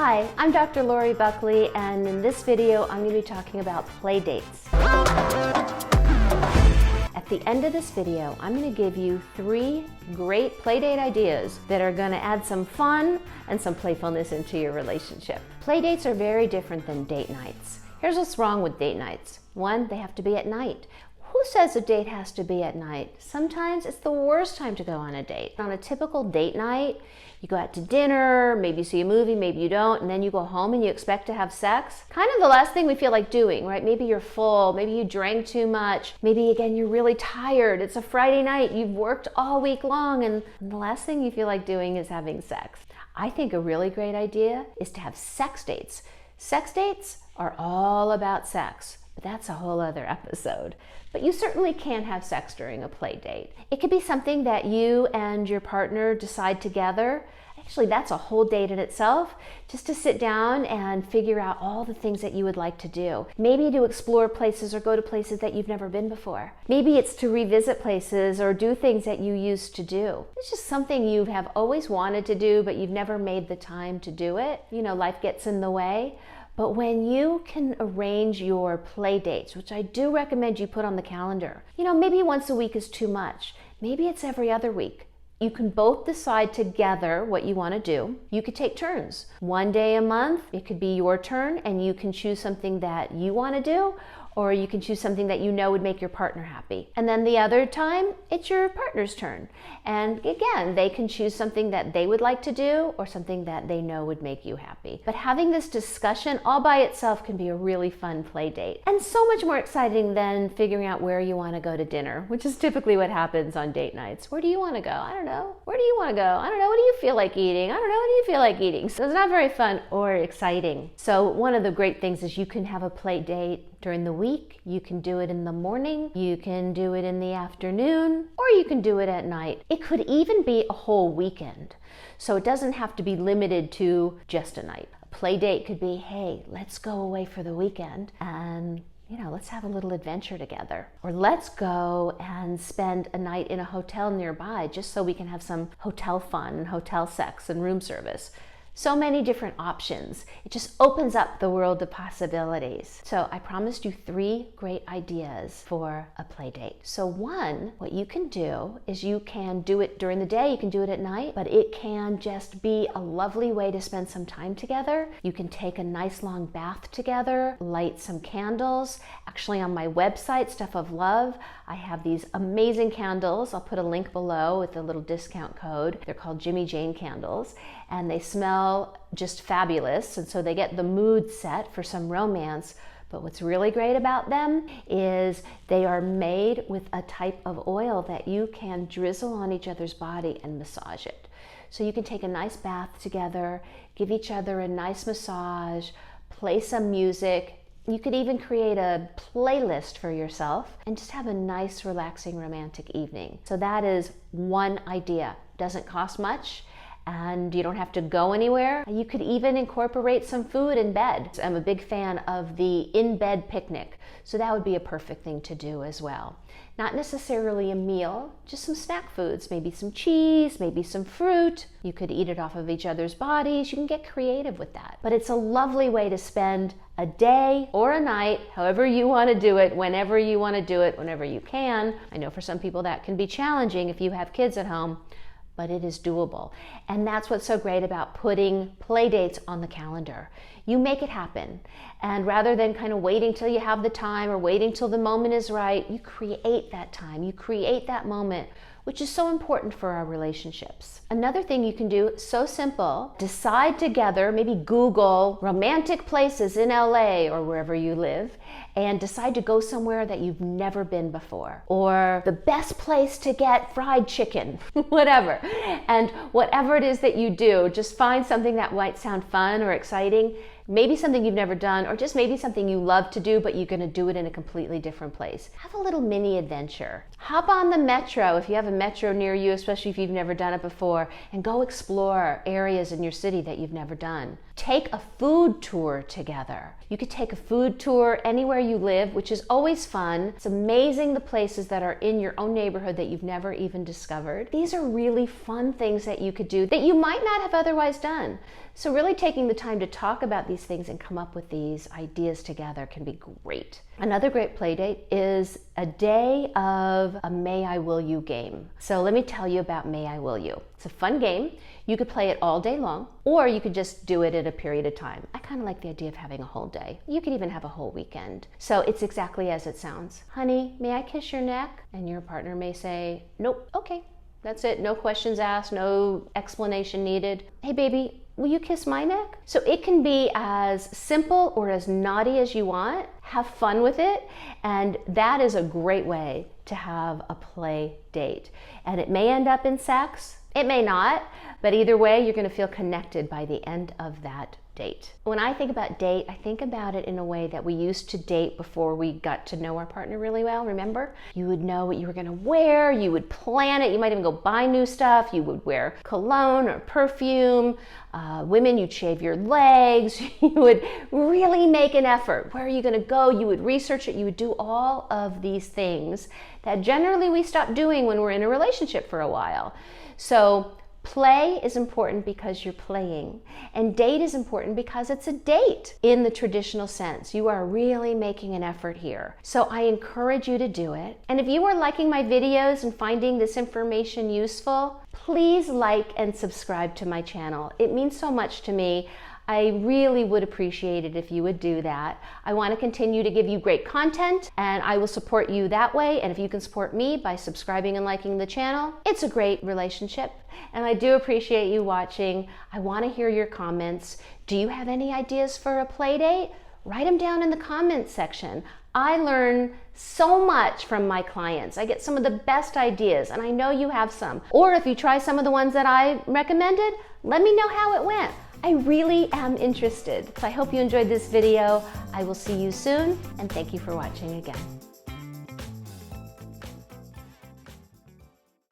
Hi, I'm Dr. Lori Buckley, and in this video I'm going to be talking about play dates. At the end of this video, I'm going to give you 3 great play date ideas that are going to add some fun and some playfulness into your relationship. Play dates are very different than date nights. Here's what's wrong with date nights. 1, they have to be at night. Who says a date has to be at night? Sometimes it's the worst time to go on a date. On a typical date night, you go out to dinner, maybe you see a movie, maybe you don't, and then you go home and you expect to have sex. Kind of the last thing we feel like doing, right? Maybe you're full, maybe you drank too much, maybe again you're really tired. It's a Friday night, you've worked all week long, and the last thing you feel like doing is having sex. I think a really great idea is to have sex dates. Sex dates are all about sex. But that's a whole other episode. But you certainly can have sex during a play date. It could be something that you and your partner decide together. Actually, that's a whole date in itself, just to sit down and figure out all the things that you would like to do. Maybe to explore places or go to places that you've never been before. Maybe it's to revisit places or do things that you used to do. It's just something you have always wanted to do, but you've never made the time to do it. You know, life gets in the way. But when you can arrange your play dates, which I do recommend you put on the calendar, you know, maybe once a week is too much. Maybe it's every other week. You can both decide together what you want to do. You could take turns. One day a month, it could be your turn and you can choose something that you want to do, or you can choose something that you know would make your partner happy. And then the other time, it's your partner's turn. And again, they can choose something that they would like to do or something that they know would make you happy. But having this discussion all by itself can be a really fun play date. And so much more exciting than figuring out where you want to go to dinner, which is typically what happens on date nights. Where do you want to go? I don't know. Where do you want to go? I don't know. What do you feel like eating? I don't know. What do you feel like eating? So it's not very fun or exciting. So one of the great things is you can have a play date during the week. You can do it in the morning, you can do it in the afternoon, or you can do it at night. It could even be a whole weekend. So it doesn't have to be limited to just a night. A play date could be, hey, let's go away for the weekend and let's have a little adventure together. Or let's go and spend a night in a hotel nearby just so we can have some hotel fun, hotel sex, and room service. So many different options. It just opens up the world of possibilities. So I promised you 3 great ideas for a play date. So 1, what you can do is you can do it during the day, you can do it at night, but it can just be a lovely way to spend some time together. You can take a nice long bath together, light some candles. Actually on my website, Stuff of Love, I have these amazing candles. I'll put a link below with a little discount code. They're called Jimmy Jane candles, and they smell just fabulous, and so they get the mood set for some romance. But what's really great about them is they are made with a type of oil that you can drizzle on each other's body and massage it. So you can take a nice bath together, give each other a nice massage, play some music. You could even create a playlist for yourself and just have a nice, relaxing, romantic evening. So that is one idea. Doesn't cost much, and you don't have to go anywhere. You could even incorporate some food in bed. I'm a big fan of the in-bed picnic, so that would be a perfect thing to do as well. Not necessarily a meal, just some snack foods, maybe some cheese, maybe some fruit. You could eat it off of each other's bodies. You can get creative with that. But it's a lovely way to spend a day or a night, however you want to do it, whenever you want to do it, whenever you can. I know for some people that can be challenging if you have kids at home, but it is doable. And that's what's so great about putting play dates on the calendar. You make it happen. And rather than kind of waiting till you have the time or waiting till the moment is right, you create that time, you create that moment, which is so important for our relationships. Another thing you can do, so simple, decide together, maybe Google romantic places in LA or wherever you live, and decide to go somewhere that you've never been before, or the best place to get fried chicken, whatever. And whatever it is that you do, just find something that might sound fun or exciting. maybe something you've never done, or just maybe something you love to do, but you're gonna do it in a completely different place. Have a little mini adventure. Hop on the metro if you have a metro near you, especially if you've never done it before, and go explore areas in your city that you've never done. Take a food tour together. You could take a food tour anywhere you live, which is always fun. It's amazing the places that are in your own neighborhood that you've never even discovered. These are really fun things that you could do that you might not have otherwise done. So really taking the time to talk about these things and come up with these ideas together can be great. Another great play date is a day of a May I Will You game. So let me tell you about May I Will You. It's a fun game. You could play it all day long, or you could just do it at a period of time. I kind of like the idea of having a whole day. You could even have a whole weekend. So it's exactly as it sounds. Honey, may I kiss your neck? And your partner may say, nope, okay, that's it. No questions asked, no explanation needed. Hey baby, will you kiss my neck? So it can be as simple or as naughty as you want. Have fun with it. And that is a great way to have a play date. And it may end up in sex. It may not, but either way, you're going to feel connected by the end of that date. When I think about date, I think about it in a way that we used to date before we got to know our partner really well. Remember? You would know what you were going to wear, you would plan it, you might even go buy new stuff, you would wear cologne or perfume. Women, you'd shave your legs, you would really make an effort. Where are you going to go? You would research it, you would do all of these things that generally we stop doing when we're in a relationship for a while. So play is important because you're playing, and date is important because it's a date in the traditional sense. You are really making an effort here. So I encourage you to do it. And if you are liking my videos and finding this information useful, please like and subscribe to my channel. It means so much to me. I really would appreciate it if you would do that. I want to continue to give you great content, and I will support you that way. And if you can support me by subscribing and liking the channel, it's a great relationship. And I do appreciate you watching. I want to hear your comments. Do you have any ideas for a play date? Write them down in the comments section. I learn so much from my clients. I get some of the best ideas, and I know you have some. Or if you try some of the ones that I recommended, let me know how it went. I really am interested. So I hope you enjoyed this video. I will see you soon, and thank you for watching again.